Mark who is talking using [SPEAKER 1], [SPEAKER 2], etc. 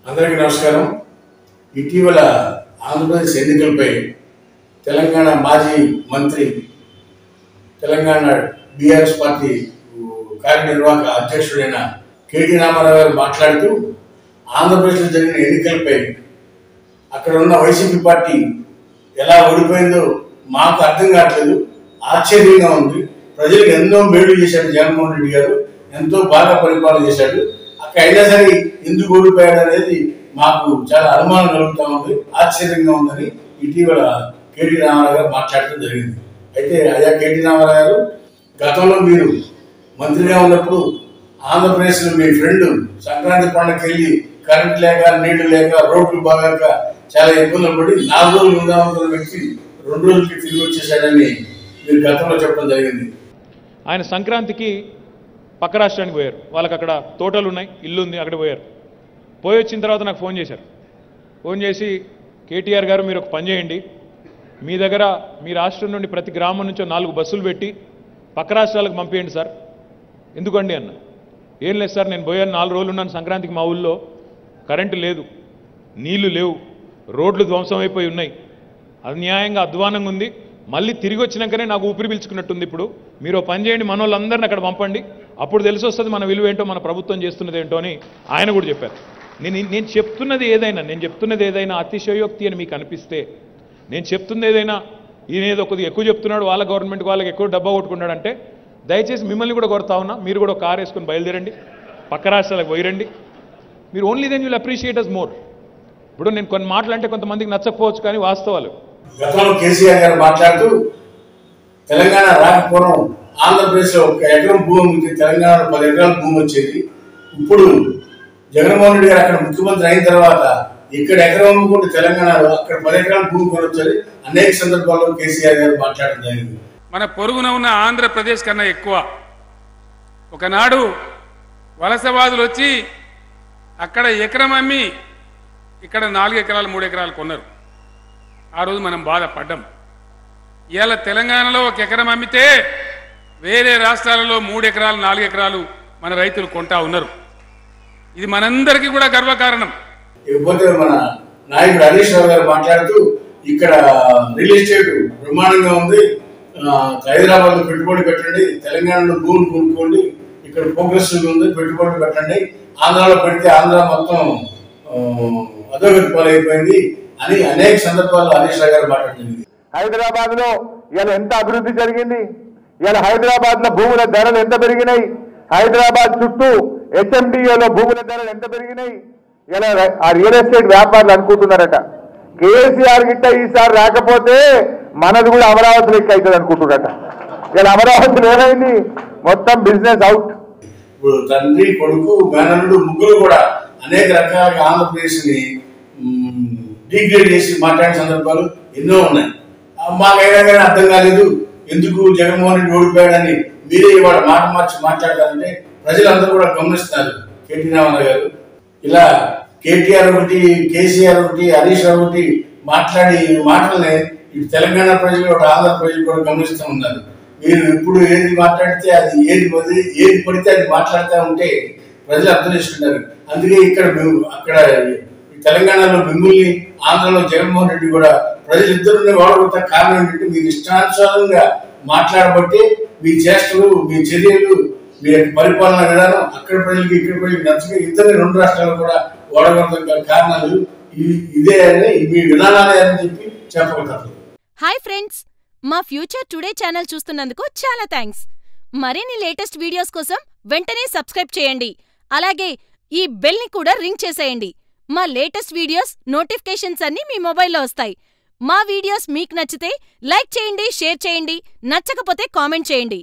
[SPEAKER 1] అందరికీ నమస్కారం. ఇటీవల ఆంధ్రప్రదేశ్ ఎన్నికలపై తెలంగాణ మాజీ మంత్రి, తెలంగాణ బీఆర్ఎస్ పార్టీ కార్యనిర్వాహక అధ్యక్షుడైన కేటీ రామారావు గారు మాట్లాడుతూ ఆంధ్రప్రదేశ్లో జరిగిన ఎన్నికలపై అక్కడ ఉన్న వైసీపీ పార్టీ ఎలా ఓడిపోయిందో మాకు అర్థం కావట్లేదు, ఆశ్చర్యంగా ఉంది. ప్రజలకు ఎన్నో మేలు చేశాడు జగన్మోహన్ రెడ్డి గారు, ఎంతో బాగా పరిపాలన చేశాడు. అక్కడ అయినా సరే ఎందుకు ఓడిపోయాడు అనేది మాకు చాలా అనుమానం కలుగుతూ ఉంది, ఆశ్చర్యంగా ఉందని ఇటీవల కేటీ రామారావు గారు మాట్లాడటం జరిగింది. అయితే అయ్యా కేటీ రామారావు గారు, గతంలో మీరు మంత్రిగా ఉన్నప్పుడు ఆంధ్రప్రదేశ్లో మీ ఫ్రెండ్ సంక్రాంతి పండుగకి వెళ్ళి కరెంట్ లేక, నీళ్లు లేక, రోడ్లు బాగాక చాలా ఇబ్బందులు పడి 4 రోజులు ఉందామనుకున్న వ్యక్తి 2 రోజులకి తిరిగి వచ్చేసాడని మీరు గతంలో చెప్పడం జరిగింది.
[SPEAKER 2] ఆయన సంక్రాంతికి పక్క రాష్ట్రానికి పోయారు. వాళ్ళకి అక్కడ తోటలు ఉన్నాయి, ఇల్లు ఉంది, అక్కడ పోయారు. పోయి వచ్చిన తర్వాత నాకు ఫోన్ చేశారు. ఫోన్ చేసి, కేటీఆర్ గారు మీరు ఒక పని చేయండి, మీ దగ్గర మీ రాష్ట్రం నుండి ప్రతి గ్రామం నుంచో 4 బస్సులు పెట్టి పక్క రాష్ట్రాలకు పంపించండి సార్. ఎందుకండి అన్న. ఏం లేదు సార్, నేను పోయాను 4 రోజులు ఉన్నాను సంక్రాంతికి, మా ఊళ్ళో కరెంటు లేదు, నీళ్లు లేవు, రోడ్లు ధ్వంసం అయిపోయి ఉన్నాయి, అన్యాయంగా అధ్వానంగా ఉంది, మళ్ళీ తిరిగి వచ్చినాకనే నాకు ఊపిరి పీల్చుకున్నట్టుంది. ఇప్పుడు మీరు పని చేయండి, మన వాళ్ళందరినీ అక్కడ పంపండి, అప్పుడు తెలిసి వస్తుంది మన విలువ ఏంటో, మన ప్రభుత్వం చేస్తున్నది ఏంటో అని ఆయన కూడా చెప్పారు. నేను చెప్తున్నది ఏదైనా అతిశయోక్తి అని మీకు అనిపిస్తే, నేను చెప్తున్నది ఏదైనా ఈయన ఏదో కొద్దిగా ఎక్కువ చెప్తున్నాడు, వాళ్ళ గవర్నమెంట్ వాళ్ళకి ఎక్కువ డబ్బా కొట్టుకున్నాడంటే దయచేసి మిమ్మల్ని కూడా కొడతా ఉన్నా, మీరు కూడా ఒక కారు వేసుకొని బయలుదేరండి, పక్క రాష్ట్రాలకు పోయిరండి. మీరు only then will appreciate us more. ఇప్పుడు నేను కొన్ని మాటలంటే కొంతమందికి నచ్చకపోవచ్చు, కానీ వాస్తవాలు.
[SPEAKER 1] గతంలో కేసీఆర్ గారు మాట్లాడుతూ తెలంగాణ రాకపోవడం ఆంధ్రప్రదేశ్లో 1 ఎకరం భూమి ఉంది, తెలంగాణలో 10 ఎకరాల భూమి వచ్చేది. ఇప్పుడు జగన్మోహన్ రెడ్డి గారు అక్కడ ముఖ్యమంత్రి అయిన తర్వాత ఇక్కడ ఎకరం అమ్ముకుంటే తెలంగాణలో అక్కడ 10 ఎకరాల భూమి కొనొచ్చని అనేక సందర్భాల్లో కేసీఆర్ గారు మాట్లాడడం జరిగింది.
[SPEAKER 3] మన పొరుగున ఉన్న ఆంధ్రప్రదేశ్ కన్నా ఎక్కువ ఒకనాడు వలసవాదులు వచ్చి అక్కడ ఎకరం అమ్మి ఇక్కడ 4 ఎకరాలు 3 ఎకరాలు కొన్నారు. ఆ రోజు మనం బాధపడ్డాం. ఇవాళ తెలంగాణలో 1 ఎకరం అమ్మితే వేరే రాష్ట్రాలలో 3 ఎకరాలు 4 ఎకరాలు మన రైతులు కొంటా ఉన్నారు. ఇది మనందరికీ కూడా గర్వకారణం.
[SPEAKER 1] ఇకపోతే మన నాయకుడు హరీష్ రావు గారు మాట్లాడుతూ ఇక్కడ రియల్ ఎస్టేట్ బ్రహ్మాండంగా ఉంది, హైదరాబాద్ లో పెట్టుబడి పెట్టండి, తెలంగాణలో భూములు కొనుక్కోండి, ఇక్కడ ప్రోగ్రెస్ ఉంది, పెట్టుబడులు పెట్టండి, ఆంధ్రాలో పెడితే ఆంధ్ర మొత్తం అధోగతి పాలైపోయింది అని అనేక సందర్భాల్లో హరీష్ రావు గారు మాట్లాడుతుంది.
[SPEAKER 4] హైదరాబాద్ లో ఇలా ఎంత అభివృద్ధి జరిగింది, ఇలా హైదరాబాద్ లో భూముల ధరలు ఎంత పెరిగినాయి, హైదరాబాద్ చుట్టూ HMDAలో భూముల ధరలు ఎంత పెరిగినాయి. ఇలా ఆ రియల్ ఎస్టేట్ వ్యాపారులు అనుకుంటున్నారట, కేసీఆర్ గిట్ట ఈసారి రాకపోతే మనది కూడా అమరావతి లెక్క అవుతుంది అనుకుంటున్నారట. ఇలా అమరావతిలో ఏమైంది, మొత్తం బిజినెస్ అవుట్.
[SPEAKER 1] ఇప్పుడు తండ్రి, కొడుకు, మేనల్లుడు ముగ్గురు కూడా అనేక రకాలుగా ఆంధ్రప్రదేశ్ ని డిగ్రేడ్ చేసి మాట్లాడిన సందర్భాలు ఎన్నో ఉన్నాయి. మాకైనా కానీ అర్థం కాలేదు, ఎందుకు జగన్మోహన్ రెడ్డి ఓడిపోయాడని మీరే ఇవాళ మాట మార్చి మాట్లాడాలంటే ప్రజలందరూ కూడా గమనిస్తున్నారు. కేటీ రామారావు గారు ఇలా కేటీఆర్ ఒకటి, కేసీఆర్ ఒకటి, హరీష్ రావు ఒకటి మాట్లాడి మాటలనే ఇటు తెలంగాణ ప్రజలు, ఆంధ్ర ప్రజలు కూడా గమనిస్తూ ఉన్నారు. మీరు ఇప్పుడు ఏది మాట్లాడితే అది ఏది పడితే అది మాట్లాడుతూ ఉంటే ప్రజలు అర్థం చేసుకుంటారు. అందుకే అక్కడ తెలంగాణలో మిమ్మల్ని, ఆంధ్రలో జగన్మోహన్ రెడ్డి కూడా ప్రజలిద్దరిని ఓడగొట్ట కారణం ఏంటంటే మీరు ఇష్టానుసారంగా మాట్లాడబట్టి మీ చేష్టలు, మీ చర్యలు, మీ పరిపాలన విధానం అక్కడ ప్రజలకి ఇక్కడ ప్రజలకు నచ్చగా 2 రాష్ట్రాలు కూడా ఓడగొట్టడం కారణాలు ఇదే అని, మీ విధానాలే అని చెప్పి చెప్పగలుగుతారు.
[SPEAKER 5] హాయ్ ఫ్రెండ్స్, మా ఫ్యూచర్ టుడే ఛానల్ చూస్తున్నందుకు చాలా థ్యాంక్స్. మరిన్ని లేటెస్ట్ వీడియోస్ కోసం వెంటనే సబ్స్క్రైబ్ చేయండి. అలాగే ఈ బెల్ ని కూడా రింగ్ చేసేయండి. మా లేటెస్ట్ వీడియోస్ నోటిఫికేషన్స్ అన్నీ మీ మొబైల్లో వస్తాయి. మా వీడియోస్ మీకు నచ్చితే లైక్ చేయండి, షేర్ చేయండి, నచ్చకపోతే కామెంట్ చేయండి.